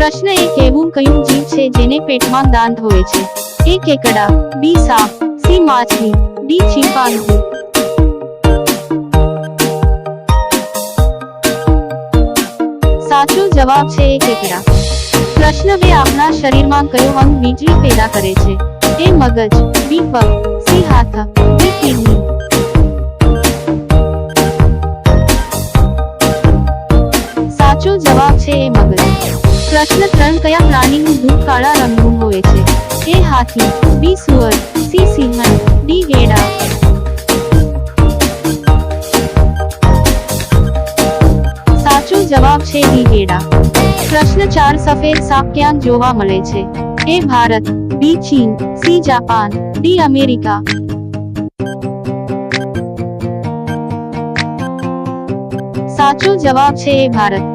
પ્રશ્ન 1 એવું કયું જીવ છે જેને પેટમાં દાંત હોય છે? A કેકડા, B સાપ, C માછલી, D ચિમ્પાન્ઝી. સાચો જવાબ છે A કેકડા. પ્રશ્ન 2 આપણા શરીરમાં કયો અંગ વીજળી પેદા કરે છે? A મગજ, B પગ, C હાથ, D કિડની. સાચો જવાબ છે A મગજ. પ્રશ્ન 3 કયા પ્રાણીનું દૂધ કાળા રંગનું હોય છે? A Hathi, B સુઅર, C Sinhan, D Gheda. સાચો જવાબ છે D ઘેડા. પ્રશ્ન 4 સફેદ સાપ ક્યાં જોવા મળે છે? A ભારત, B ચીન, C જાપાન, D અમેરિકા. સાચો જવાબ છે A ભારત.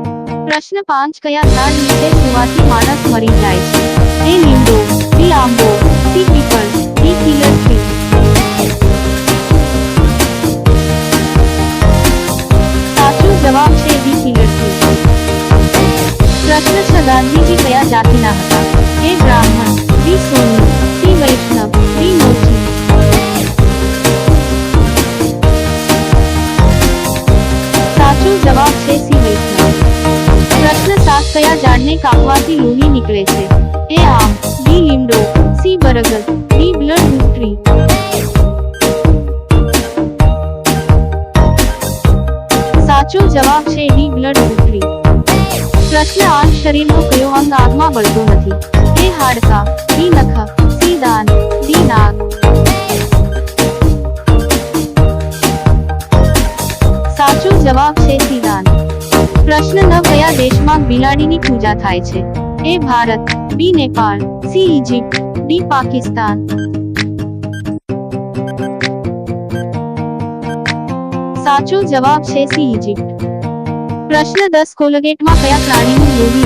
પ્રશ્ન 5 કયા ઝાડ નીચે સૂવાથી માણસ મરી જાય છે? A લીમડો, B આંબો, C પીપળ, D કિલર ટ્રી. સાચો જવાબ છે D કિલર ટ્રી. પ્રશ્ન 6 ગાંધીજી કયા જાતિના હતા? A બ્રાહ્મણ, B સોની, C વૈષ્ણવ, D મોચી. સાચો જવાબ છે C વૈષ્ણવ. પ્રશ્ન 7 કયા ઝાડને કાપવાથી લોહી નીકળે છે? A આમ, B લીમડો, C બરગદ, D બ્લડ ટ્રી. સાચો જવાબ છે D બ્લડ ટ્રી. પ્રશ્ન 8 શરીરનો કયો અંગ આગમાં બળતો નથી? A હાડકા, B નખ, C દાંત, D નાક. સાચો જવાબ છે C દાંત. પ્રશ્ન 9 કયા દેશમાં બિલાડીની પૂજા થાય છે? A Bharat, B Nepal, C Egypt, D Pakistan. સાચો જવાબ છે C ઇજિપ્ત. પ્રશ્ન 10 કોલગેટમાં કયા પ્રાણીનું લોહી